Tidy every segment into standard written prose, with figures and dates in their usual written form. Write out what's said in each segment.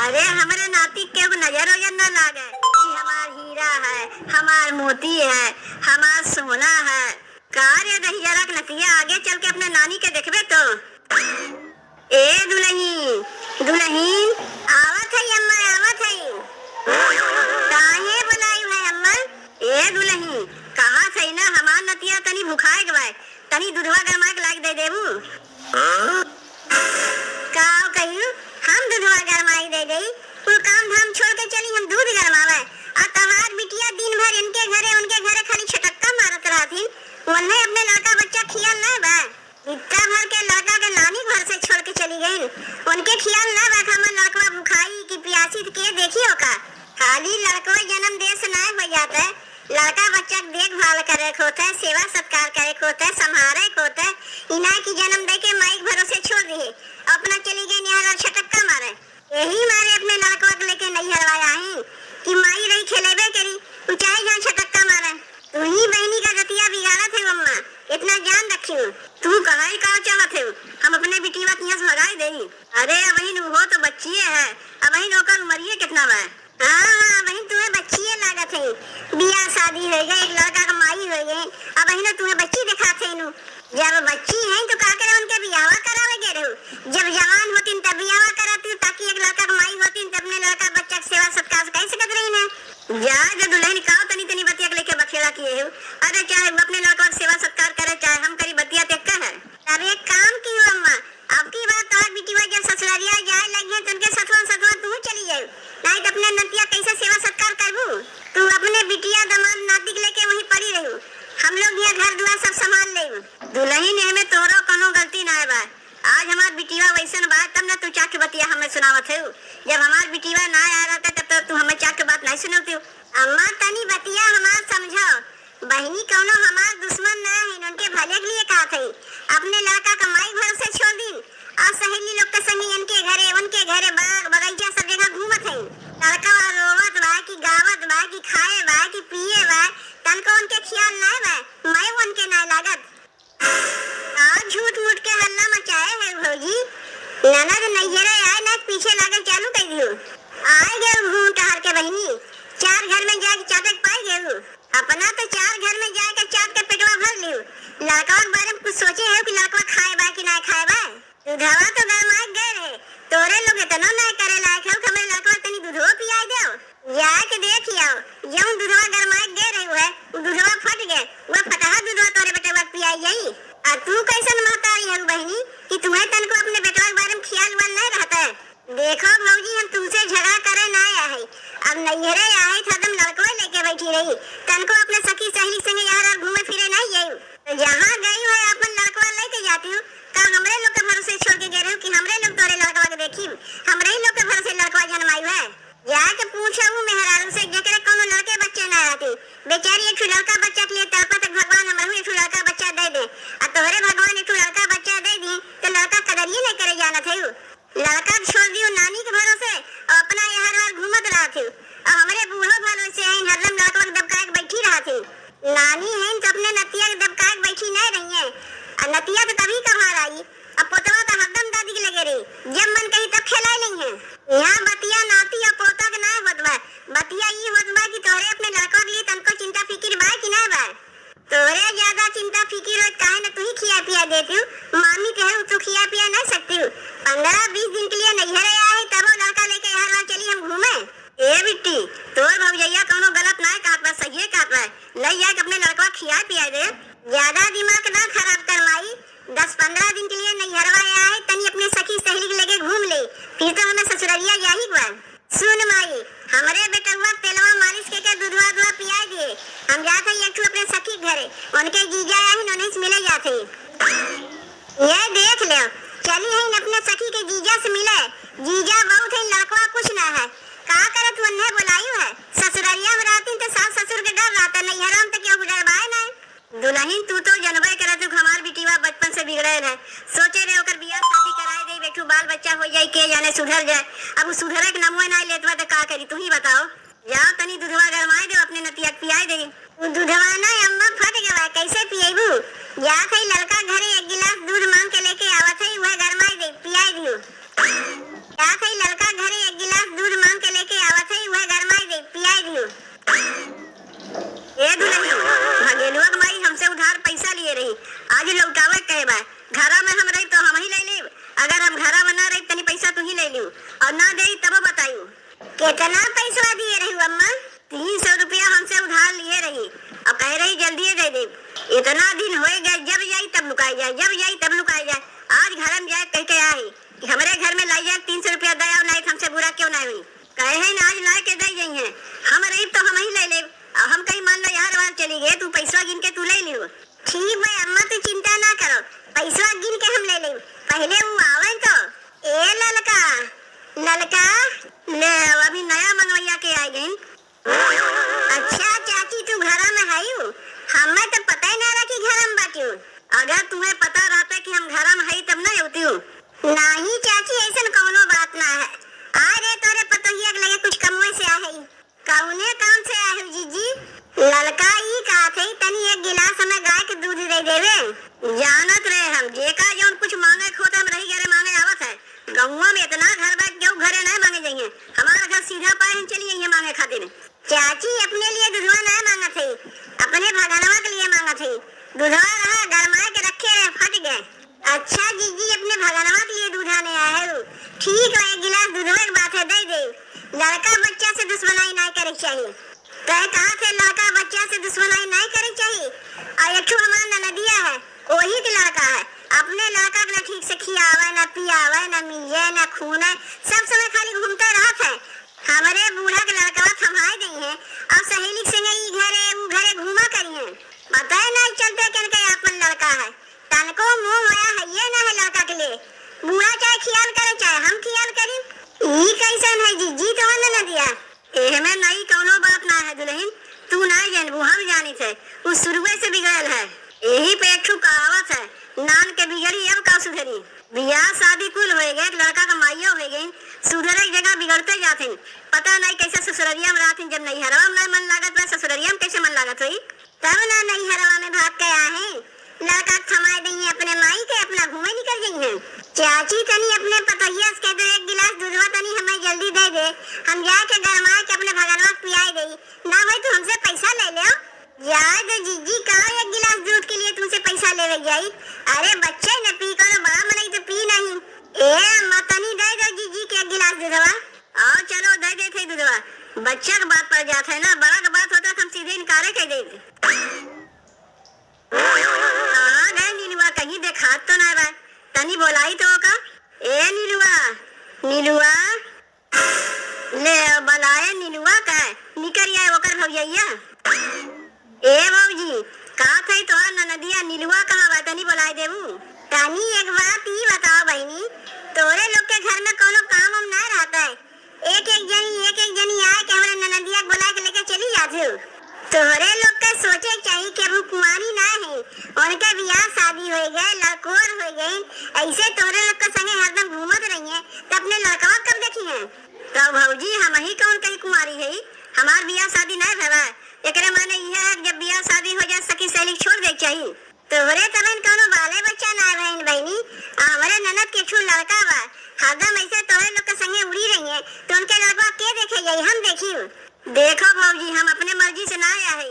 अरे हमारे नाती के नजर वजर न लागे कि हमार हीरा है, हमार मोती है, हमार सोना है। रे दहिया रख नतिया आगे चल के अपने नानी के देखबे तो। ए दुल्हन दुल्हन आवत है अम्मा, आवत है। काहे बुलाई है अम्मा? ए दुल्हन कहा सही ना हमार नतिया तनी भुखाए गवाए, तनी दूधवा गरमा के लाग दे देबू। का कहियो हम दूधवा गरमाई दे गई, कुल काम धाम छोड़ के चली हम दूध गरमावे। आ तहार बिटिया दिन भर इनके घरे उनके घरे खाली छटक्का मारत रहती, वन्ने अपने लड़का बच्चा खियाल ना बा। इतना भर के लड़का के नानी घर से छोड़ के चली गई, उनके खियाल ना बा। हमर लड़का भुखाई की प्यासी के देखियो का। खाली लड़को जन्म देश ना हो जाता है, लड़का बच्चा के देखभाल करे होता है, सेवा सत्कार करे होता है, संभाले होता है। इना की जन्म दे के माइक भरोसे छोड़ दी, अपना चली गई निहार छटक्का मारे। यही मारे अपने लड़का के लेके नहीं हरवाया है कि माई रही खेलेबे करी, ऊंचाई जहाँ छटक्का मारे। तू ही बहनी का गतिया बिगाड़त है अम्मा, इतना जान रखियो। तू कहाई का चाहत है हम अपने बिटिया के यहाँ से भगाई देही? अरे अबहिन वो तो बच्चिए है, अबहिन ओकर उमरिए कितना बा। हाँ बहन तुम्हें बच्चिए लागत है, बियाह शादी हो गई, एक लड़का का माई हो गई, अबहिन तुम्हें बच्ची दिखाते है। जब बच्ची है तो का करे उनके बियाह करावे गे रहो, जब जवान होती तब बियाह कराती ताकि एक लड़का का माई होती तब अपने लड़का बच्चा के सेवा सत्कार कैसे सकत रही ना। जा जो दुल्हन का तनी तनी बतिया के लेके बखेड़ा किए हो। अरे चाहे अपने लड़का का सेवा सत्कार करे चाहे हम करी बतिया तेक्का है। अब एक काम की हो अम्मा, अब की बात तो बिटिया जब ससुरालिया जाए लगी है तो उनके ससुरा तू चली जाए, नहीं तो अपने नतिया कैसे सेवा सत्कार करबू। तू अपने बिटिया दमाद नाती के लेके वहीं पड़ी रही, हम लोग यहाँ घर दुआर सब संभाल ले। दुल्हन हमें तोरो कोनो गलती ना है बा। आज हमार बिटिया वैसन बात तब ना तू चाक बतिया हमें सुनावत है। जब हमार बिटिया ना आ रहा था तब तो तू हमें चाक बात नहीं सुनाती। अम्मा तनी बतिया हमार समझो, बहनी कौनो हमार दुश्मन ना है, उनके भले के लिए कहा थी। अपने लड़का कमाई भर से छोड़ दी और सहेली लोग के संगी इनके घरे उनके घरे बाग बगीचा सब जगह घूमत है। लड़का रोवत बा कि गावत बा कि खाए बा कि पिए बा, तनको उनके ख्याल ना बा, मैं उनके ना लागत। आज झूठ मूठ के हल्ला मचाए है भौजी, ननद नैहरे आए ना पीछे लागल चालू कर दियो। आए गए घूम टहर के बहनी, चार घर में जाके चाटक पाई गए, अपना तो चार घर में जाके चाट के पेटवा भर लियो। लड़का के बारे में कुछ सोचे है कि लड़का खाए बा कि ना खाए बा? दूधवा तो गरमाए गए रहे, तोरे लोग इतना ना करे लायक है हमें लड़का तनी दूधवा पियाई दो। जाके देख आओ, जब दूधवा गरमाए गए रहे है वो दूधवा फट गए, वो फटहा दूधवा तोरे बेटवा पियाई गई। और तू कैसन महतारी है बहनी कि तुम्हें तनको अपने बेटवा के बारे में ख्याल वाल नहीं रहता है। देखो भौजी हम तुमसे झगड़ा करे ना आया है, अब नैहरे आए था तुम लड़को लेके बैठी रही, तनको अपने सखी सहेली संगे यार घूमे फिरे नहीं गई। तो जहाँ गई है अपन लड़का लेके जाती हूँ, का हमरे लोग के भरोसे छोड़ के गए कि हमरे लोग तोरे लड़का के देखी, हमरे लोग के भरोसे लड़का जन्माई है। जाके पूछो मेहरारू से जकरे कोनो लड़के बच्चे ना रहते, बेचारी एक लड़का बच्चा के लिए तड़पा तक भगवान हमरे एक लड़का बच्चा दे दे, और तोरे भगवान एक लड़का बच्चा दे दी तो लड़का कदरिए नहीं करे जाना थे। लड़का छोड़ दियो नानी के भरोसे और अपना यहाँ हर घूमत रहा थे, और हमरे बूढ़ो भरोसे है हरदम लड़का के दबका के बैठी रहा थे। नानी है तो अपने नतिया के दबका के बैठी नहीं रही है, और नतिया तो तभी कहाँ आई, अब पोतवा तो हरदम दादी के लगे रही, जब मन कही तब खिलाई नहीं है। यहाँ बतिया नाती और पोता के ना होतबा, बतिया ये होतबा कि तोरे अपने लड़का के लिए तनको चिंता फिकिर बा कि ना बा। तोरे ज्यादा चिंता फिकिर हो काहे ना तू ही खिया पिया देती हूँ, मामी कहे तू खिया पिया नहीं सकती हूँ। 15-20 दिन के लिए नैहरे आए तब वो लड़का लेके हर बार चली हम घूमे। ए बिट्टी तोर भौजैया कोनो गलत ना कहत बा, सही कहत बा, ले जा के अपने लड़का खिया पिया दे, ज्यादा दिमाग ना खराब कर माई। 10-15 दिन के लिए नैहरवा आए तनी अपने सखी सहेली के लेके घूम ले, फिर तो हमें ससुरालिया जाही बा। सुन माई हमरे बेटवा तेलवा मालिश के दूधवा दूधवा पिया दिए, हम जाते एक ठो अपने सखी घरे, उनके जीजा आई उन्हीं से मिले जाते। ये देख ले चली है अपने सखी के जीजा से मिले, जीजा बहुत है लड़का कुछ ना है, का करे तू उन्हें बुलायू है। ससुरालिया में रहती तो सास ससुर के डर रहता, नैहरा में तो क्यों डरवाए ना। दुल्हन तू तो जनबे करे तू हमार बिटिया बचपन से बिगड़े है, सोचे रहे ओकर बियाह शादी कराए दे बेटू बाल बच्चा हो जाए के जाने सुधर जाए, अब वो सुधरे के नमुए ना लेतवा तो का करी तू ही बताओ। जाओ तनी दूधवा गरमाए दे अपने नतिया पियाई दे। दूधवा ना अम्मा फट गवा कैसे पिएबू, जा कहीं लड़का घरे एक गिलास दूध मांग के लेके आवत है वह गरमाए दे पियाई दियो। जा कहीं लड़का घरे एक गिलास आज लौटावे कहे बा। घरा में हम रही तो हम ही ले लेब, अगर हम घरा में ना रही तनी पैसा तू ही ले लियो और ना दे तब बताइयो। कितना पैसा दिए रही अम्मा? 300 रुपया हमसे उधार लिए रही, अब कह रही जल्दी दे दे। इतना दिन हो गए, जब जाई तब लुकाई जाए, जब जाई तब लुकाई जाए। आज घर में जाए कह के आई कि हमारे घर में लाई जाए 300 रुपया दया और नहीं, हमसे बुरा क्यों नहीं हुई। कहे है ना आज ला के दे गई है, हम रही तो हम ही ले ले। हम कहीं मान लो यार वहां चली गए, तू पैसा गिन के तू ले लियो। ठीक भाई अम्मा तू चिंता ना करो, पैसा गिन के हम ले ले। पहले वो आवे तो ए ललका ललका ले अभी नया मंगवैया के आ गई। अच्छा चाची तू घर में है? हमें तो पता ही ना रहा कि घर में बाटी। अगर तुम्हें पता रहता कि हम घर में है तब ना होती हूँ। नहीं चाची ऐसा कोनो बात ना है। अरे तोरे पतोहिया के लगे कुछ कमवे से आहे। कौने काम से आहे जीजी? ललका ई का थे तनी एक गिलास हमें गाय के दूध दे देवे। जानत रहे हम जेका जौन कुछ मांगे खोता हम रही घरे मांगे आवत है। गौवा में इतना घर बात क्यों घरे नहीं मांगे जाइए, हमारा घर सीधा पाए हम चलिए ये मांगे खातिर। चाची अपने लिए दूधवा नहीं मांगा थे, अपने भगनवा के लिए मांगा थे। दूधवा रहा गरमाए के रखे रहे फट गए। अच्छा जीजी अपने भगनवा के लिए दूध आने आए हो? ठीक है एक गिलास दूधवा की बात है दे दे। लड़का बच्चा से दुश्मनाई नहीं करे चाहिए। कहे कहा थे लड़का बच्चा से दुश्मनाई नहीं करे चाहिए। और एक हमारा नदिया है वही के लड़का है, अपने लड़का के ना ठीक से खियावे ना पियावे ना मिले ना खूने, सब समय खाली घूमते रहत है। हमारे बूढ़ा के लड़का थमाए गई है और सहेली संगे ई घरे वो घरे घूमा करी है। पता है नहीं चलते के अपन लड़का है, तनको मुंह होया है ये ना है लड़का के लिए। बूढ़ा चाहे ख्याल करे चाहे हम ख्याल करी। ई कैसन है जीजी तो न दिया एहमे नहीं कोनो बात ना है दुल्हन, तू ना जानबू हम जानी थे। वो शुरुए से बिगड़ल है, यही पे एक कहावत है नान के बिगड़ी अब का सुधरी। बियाह शादी कुल हो गए, लड़का का माइयो हो गई, सुधरे की जगह बिगड़ते जाते। पता नहीं कैसे ससुररिया में रहती, जब नहीं हरवा में मन लागत वह ससुररिया में कैसे मन लागत हुई। तब ना नहीं हरवा में भाग के आए लड़का थमाए दी अपने माई के अपना घूमे निकल गई है। चाची तनी अपने पतोहिया से कह दो एक गिलास दूधवा तनी हमें जल्दी दे दे, हम जाके गरमाए के अपने भगनवा पियाई गई। ना भाई तू हमसे पैसा ले ले यार दे जीजी कहा एक गिलास दूध के लिए तुमसे पैसा ले जाई। अरे बच्चे न पी करो, बड़ा मनई तो पी नहीं। ए मतनी दे दो जीजी के एक गिलास दूधवा। आओ चलो दे दे थे दूधवा, बच्चा का बात पड़ जाता है ना, बड़ा का बात होता तो हम सीधे इनकारे कह दे। हाँ गए नीलुआ कहीं देखा तो ना बा, तनी बोलाई तो का ए नीलुआ नीलुआ ले बलाए नीलुआ का निकल आए ओकर भौजैया। ए भौजी का थे तो ननदिया नीलुआ कहाँ बा तनी बोलाई देबू। तनी एक बात ई बताओ बहनी, तोरे लोग के घर में कोनो काम हम ना रहता है, एक एक जनी आए के हमारे ननदिया बुला के लेके चली जाती हो। तोरे लोग के सोचे चाहिए कि वो कुंवारी ना है, उनके बियाह शादी हो गए लड़कोर हो गए, ऐसे तोरे लोग के संगे हरदम घूमत रही है तो अपने लड़कवा कब देखी है। तो भौजी हम ही कौन कहीं कुंवारी है, हमार बियाह शादी नहीं भवा। एकरे माने यह है जब बियाह शादी हो जाए सखी सहेली छोड़ दे चाहिए। तोरे तबन कोनो बाले बच्चा ना बहन बहनी, हमारे ननद के छू लड़का बा, हरदम ऐसे तोरे लोग के संगे उड़ी रही है तो उनके लड़का के देखे जाई हम देखी। देखो भौजी हम अपने मर्जी से ना आया है,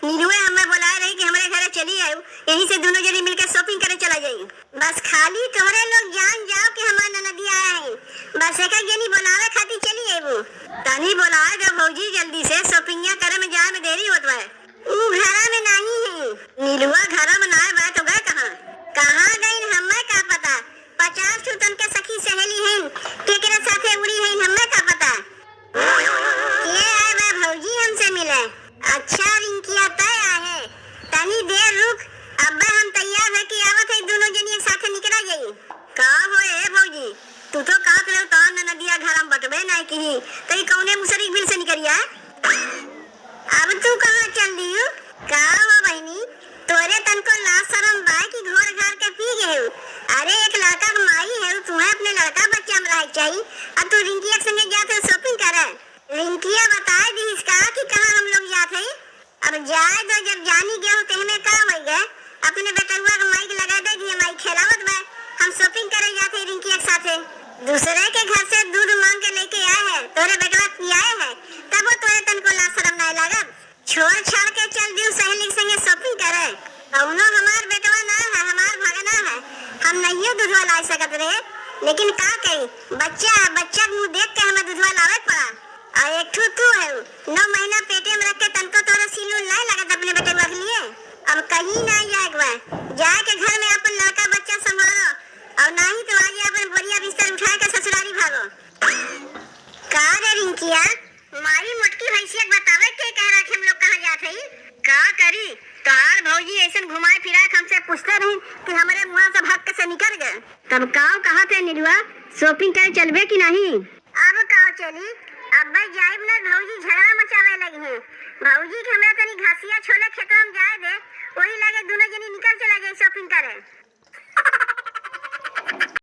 नीलुए हमें बुलाए रही कि हमारे घरे चली आयु, यहीं से दोनों जनी मिलकर शॉपिंग करे चला जाई। बस खाली तोरे लोग जान जाओ कि हमारा ननदी आया है, बस एक जनी बुलावे खातिर चली आयु। तनी बुलाए दो भौजी जल्दी से, शॉपिंग करे में जाए में देरी होत बा। ऊ घरा में नहीं है नीलुआ, घरा में ना बा तो गए कहाँ गई हमें का पता। 50 टूटन के सखी सहेली हैं केकरे साथे उड़ी हैं हमें का पता। ये आए बा भौजी हमसे मिले। अच्छा रिंकिया तय आहे, तनी देर रुक, अब्बा हम तैयार है कि आवत है दोनों जनी एक साथे निकला जाई। का होए भौजी तू तो कहत रहे तो ननदिया घर में बटबे नहीं की, तई कौने मुसरी बिल से निकरिया। अब तू कहाँ चल दी हो? का हो बहनी तोरे तनको लाज शरम बा कि घोर घार के पी गए हो। अरे एक लड़का का माई है, तुम्हें अपने लड़का बच्चा में रह चाहिए, अब तू रिंकिया के संगे जाते शॉपिंग करे। रिंकिया बताए दी इसका कि कहाँ हम लोग जाते। अब जाए तो जब जानी गए हो तेहमे का हो गए, अपने बेटुआ का माइक लगा दे दिए, माइक खेलावत बा, हम शॉपिंग करे जाते रिंकिया के साथे। दूसरे के घर से दूध मांग के लेके आए है, तोरे बेटवा पियाए है, तब वो तोरे तनको लाज शरम नहीं लगा। छोड़ छाड़ के चल दियो सहेली के संगे शॉपिंग करे। कौनो हमार बेटवा ना है, खुदे दूधवा ला सकत रहे, लेकिन का करी बच्चा के मुंह देख के हमें दूधवा लावे पड़ा। और एक ठू तू है 9 महीना पेटे में रख के तनको तोरा सिलूल नहीं लगत अपने बेटे के लिए। अब कहीं नहीं जाए जाके घर में अपन लड़का बच्चा संभालो, और नहीं तो आगे अपन बोरिया बिस्तर उठा के ससुरारी भागो। का रे रिंकिया, मारी मोटकी भैंसिया बतावे के कह रहा कि हम लोग कहाँ जात हई? का करी तोहार भौजी ऐसन घुमाए फिराए हमसे पूछते रही कि हमारे मुंह से भाग के से निकल गए। तब काव कहा थे निरुआ शॉपिंग करे चलबे कि नहीं? अब काव चली, अब भाई जाइब ना, भौजी झगड़ा मचावे लगी है। भौजी के हमरा तनी घासिया छोले खेतों में जाए दे, वही लगे दोनों जनी निकल चला जाए शॉपिंग करे।